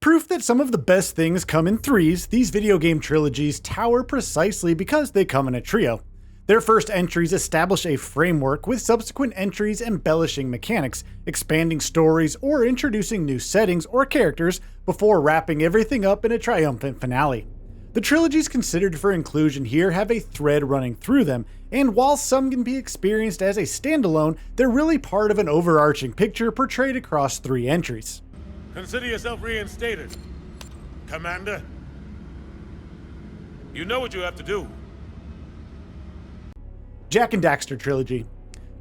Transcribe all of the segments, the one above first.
Proof that some of the best things come in threes, these video game trilogies tower precisely because they come in a trio. Their first entries establish a framework, with subsequent entries embellishing mechanics, expanding stories, or introducing new settings or characters before wrapping everything up in a triumphant finale. The trilogies considered for inclusion here have a thread running through them, and while some can be experienced as a standalone, they're really part of an overarching picture portrayed across 3 entries. Consider yourself reinstated, Commander. You know what you have to do. Jak and Daxter Trilogy.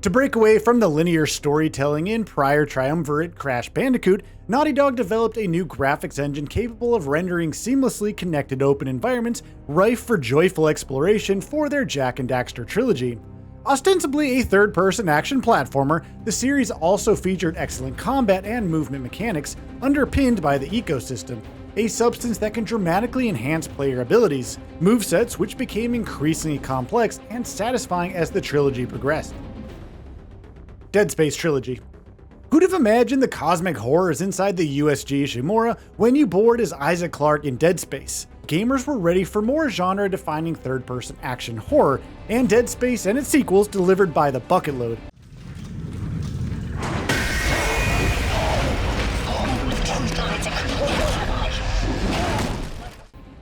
To break away from the linear storytelling in prior triumvirate Crash Bandicoot, Naughty Dog developed a new graphics engine capable of rendering seamlessly connected open environments rife for joyful exploration for their Jak and Daxter Trilogy. Ostensibly a third-person action platformer, the series also featured excellent combat and movement mechanics underpinned by the ecosystem, a substance that can dramatically enhance player abilities, movesets which became increasingly complex and satisfying as the trilogy progressed. Dead Space Trilogy. Who'd have imagined the cosmic horrors inside the USG Ishimura when you board as Isaac Clarke in Dead Space? Gamers were ready for more genre-defining third-person action horror, and Dead Space and its sequels delivered by the bucket load.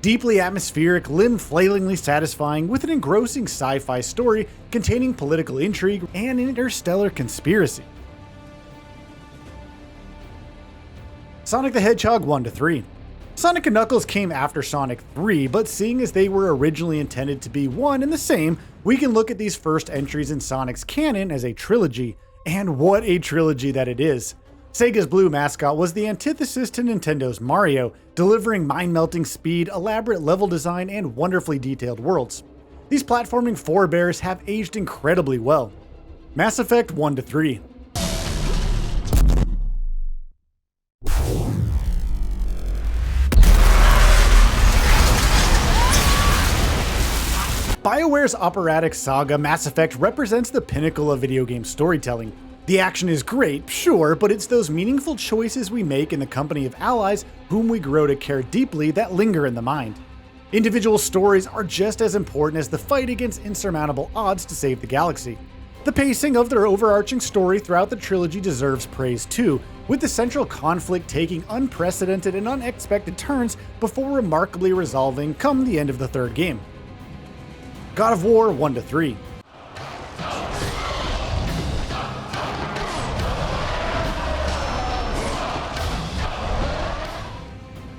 Deeply atmospheric, limb-flailingly satisfying, with an engrossing sci-fi story containing political intrigue and interstellar conspiracy. Sonic the Hedgehog 1-3. Sonic & Knuckles came after Sonic 3, but seeing as they were originally intended to be one and the same, we can look at these first entries in Sonic's canon as a trilogy, and what a trilogy that it is. Sega's blue mascot was the antithesis to Nintendo's Mario, delivering mind-melting speed, elaborate level design, and wonderfully detailed worlds. These platforming forebears have aged incredibly well. Mass Effect 1-3. BioWare's operatic saga Mass Effect represents the pinnacle of video game storytelling. The action is great, sure, but it's those meaningful choices we make in the company of allies whom we grow to care deeply that linger in the mind. Individual stories are just as important as the fight against insurmountable odds to save the galaxy. The pacing of their overarching story throughout the trilogy deserves praise too, with the central conflict taking unprecedented and unexpected turns before remarkably resolving come the end of the 3rd game. God of War 1-3.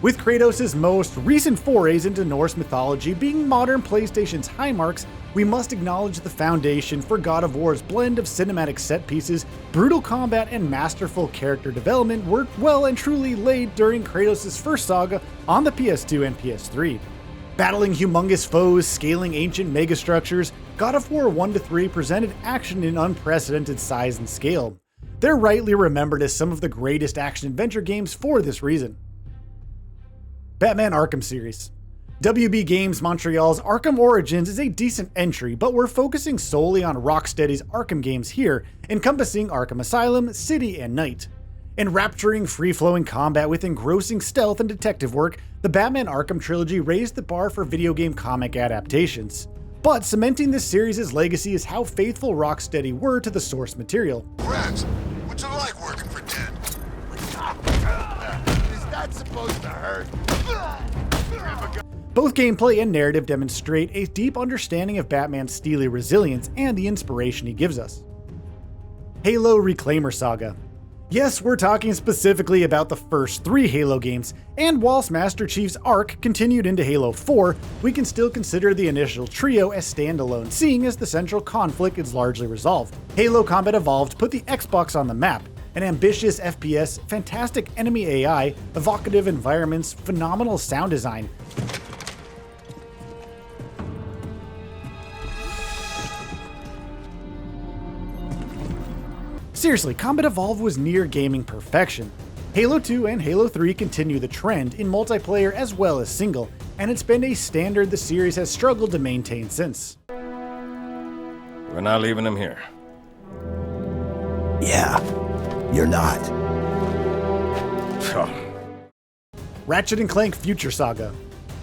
With Kratos' most recent forays into Norse mythology being modern PlayStation's high marks, we must acknowledge the foundation for God of War's blend of cinematic set pieces, brutal combat, and masterful character development were well and truly laid during Kratos' first saga on the PS2 and PS3. Battling humongous foes, scaling ancient megastructures, God of War 1-3 presented action in unprecedented size and scale. They're rightly remembered as some of the greatest action-adventure games for this reason. Batman Arkham series. WB Games Montreal's Arkham Origins is a decent entry, but we're focusing solely on Rocksteady's Arkham games here, encompassing Arkham Asylum, City, and Night. Enrapturing, free-flowing combat with engrossing stealth and detective work, the Batman Arkham trilogy raised the bar for video game comic adaptations. But cementing this series' legacy is how faithful Rocksteady were to the source material. Rex, what's it like working for Ted? Is that supposed to hurt? Both gameplay and narrative demonstrate a deep understanding of Batman's steely resilience and the inspiration he gives us. Halo Reclaimer Saga. Yes, we're talking specifically about the first 3 Halo games, and whilst Master Chief's arc continued into Halo 4, we can still consider the initial trio as standalone, seeing as the central conflict is largely resolved. Halo Combat Evolved put the Xbox on the map, an ambitious FPS, fantastic enemy AI, evocative environments, phenomenal sound design. Seriously, Combat Evolved was near gaming perfection. Halo 2 and Halo 3 continue the trend in multiplayer as well as single, and it's been a standard the series has struggled to maintain since. We're not leaving him here. Yeah, you're not. Ratchet & Clank Future Saga.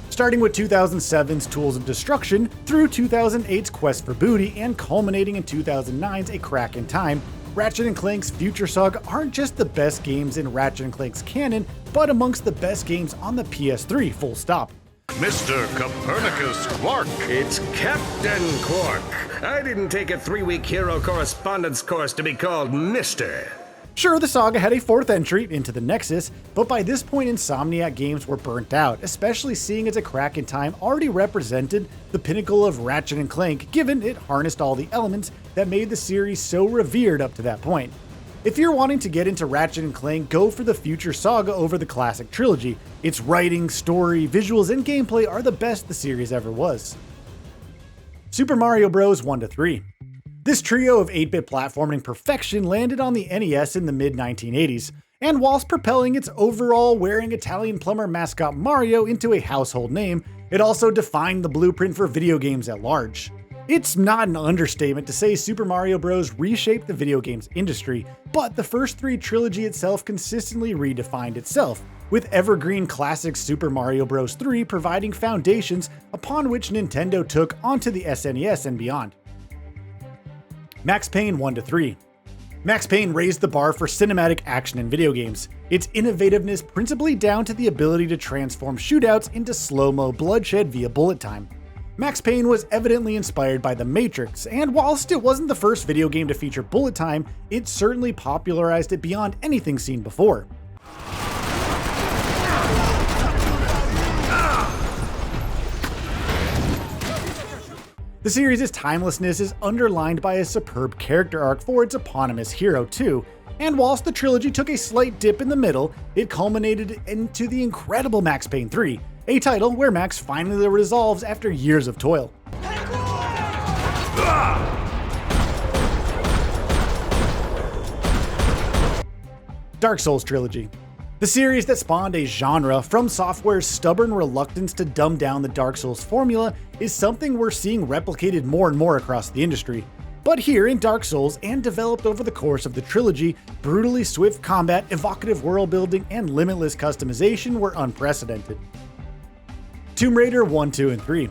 Starting with 2007's Tools of Destruction through 2008's Quest for Booty and culminating in 2009's A Crack in Time, Ratchet & Clank's Future Saga aren't just the best games in Ratchet & Clank's canon, but amongst the best games on the PS3, full stop. Mr. Copernicus Quark. It's Captain Quark. I didn't take a 3-week hero correspondence course to be called Mr. Sure, the saga had a fourth entry into the Nexus, but by this point Insomniac games were burnt out, especially seeing as A Crack in Time already represented the pinnacle of Ratchet & Clank, given it harnessed all the elements that made the series so revered up to that point. If you're wanting to get into Ratchet & Clank, go for the Future Saga over the classic trilogy. Its writing, story, visuals, and gameplay are the best the series ever was. Super Mario Bros. 1-3. This trio of 8-bit platforming perfection landed on the NES in the mid-1980s, and whilst propelling its overall wearing Italian plumber mascot Mario into a household name, it also defined the blueprint for video games at large. It's not an understatement to say Super Mario Bros. Reshaped the video games industry, but the first 3 trilogy itself consistently redefined itself, with evergreen classic Super Mario Bros. 3 providing foundations upon which Nintendo took onto the SNES and beyond. Max Payne 1-3. Max Payne raised the bar for cinematic action in video games, its innovativeness principally down to the ability to transform shootouts into slow-mo bloodshed via bullet time. Max Payne was evidently inspired by The Matrix, and whilst it wasn't the first video game to feature bullet time, it certainly popularized it beyond anything seen before. The series' timelessness is underlined by a superb character arc for its eponymous hero too, and whilst the trilogy took a slight dip in the middle, it culminated into the incredible Max Payne 3, a title where Max finally resolves after years of toil. Dark Souls Trilogy. The series that spawned a genre from Software's stubborn reluctance to dumb down the Dark Souls formula is something we're seeing replicated more and more across the industry. But here in Dark Souls, and developed over the course of the trilogy, brutally swift combat, evocative world building, and limitless customization were unprecedented. Tomb Raider 1, 2, and 3.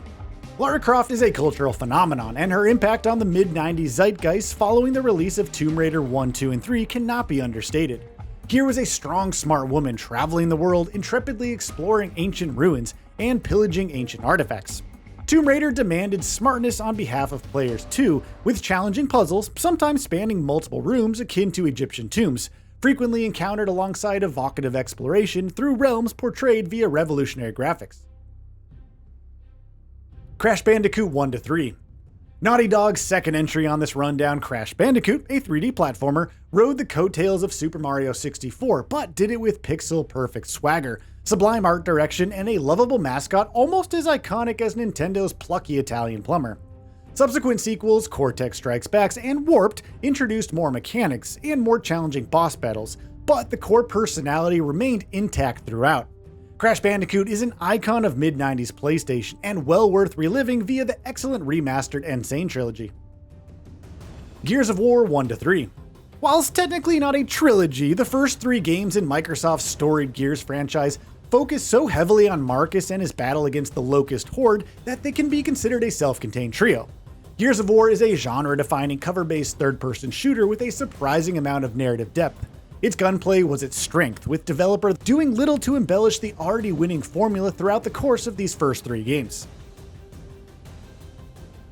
Lara Croft is a cultural phenomenon, and her impact on the mid-90s zeitgeist following the release of Tomb Raider 1, 2, and 3 cannot be understated. Here was a strong, smart woman traveling the world, intrepidly exploring ancient ruins and pillaging ancient artifacts. Tomb Raider demanded smartness on behalf of players too, with challenging puzzles, sometimes spanning multiple rooms akin to Egyptian tombs, frequently encountered alongside evocative exploration through realms portrayed via revolutionary graphics. Crash Bandicoot 1-3. Naughty Dog's second entry on this rundown, Crash Bandicoot, a 3D platformer, rode the coattails of Super Mario 64, but did it with pixel-perfect swagger, sublime art direction, and a lovable mascot almost as iconic as Nintendo's plucky Italian plumber. Subsequent sequels, Cortex Strikes Back and Warped, introduced more mechanics and more challenging boss battles, but the core personality remained intact throughout. Crash Bandicoot is an icon of mid-90s PlayStation and well worth reliving via the excellent remastered Insane trilogy. Gears of War 1-3. Whilst technically not a trilogy, the first 3 games in Microsoft's storied Gears franchise focus so heavily on Marcus and his battle against the Locust Horde that they can be considered a self-contained trio. Gears of War is a genre-defining cover-based third-person shooter with a surprising amount of narrative depth. Its gunplay was its strength, with developer doing little to embellish the already winning formula throughout the course of these first 3 games.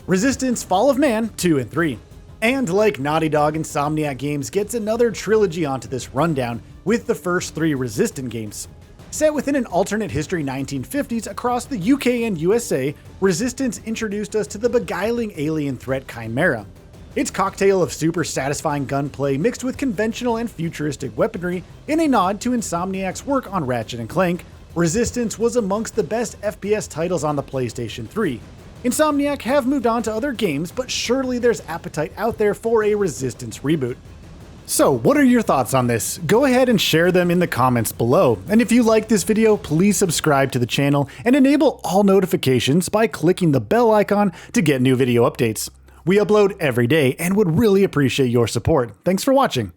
Resistance Fall of Man 2 and 3. And like Naughty Dog, Insomniac Games gets another trilogy onto this rundown, with the first 3 Resistant games. Set within an alternate history 1950s across the UK and USA, Resistance introduced us to the beguiling alien threat Chimera. Its cocktail of super satisfying gunplay mixed with conventional and futuristic weaponry in a nod to Insomniac's work on Ratchet & Clank, Resistance was amongst the best FPS titles on the PlayStation 3. Insomniac have moved on to other games, but surely there's appetite out there for a Resistance reboot. So what are your thoughts on this? Go ahead and share them in the comments below. And if you like this video, please subscribe to the channel and enable all notifications by clicking the bell icon to get new video updates. We upload every day and would really appreciate your support. Thanks for watching.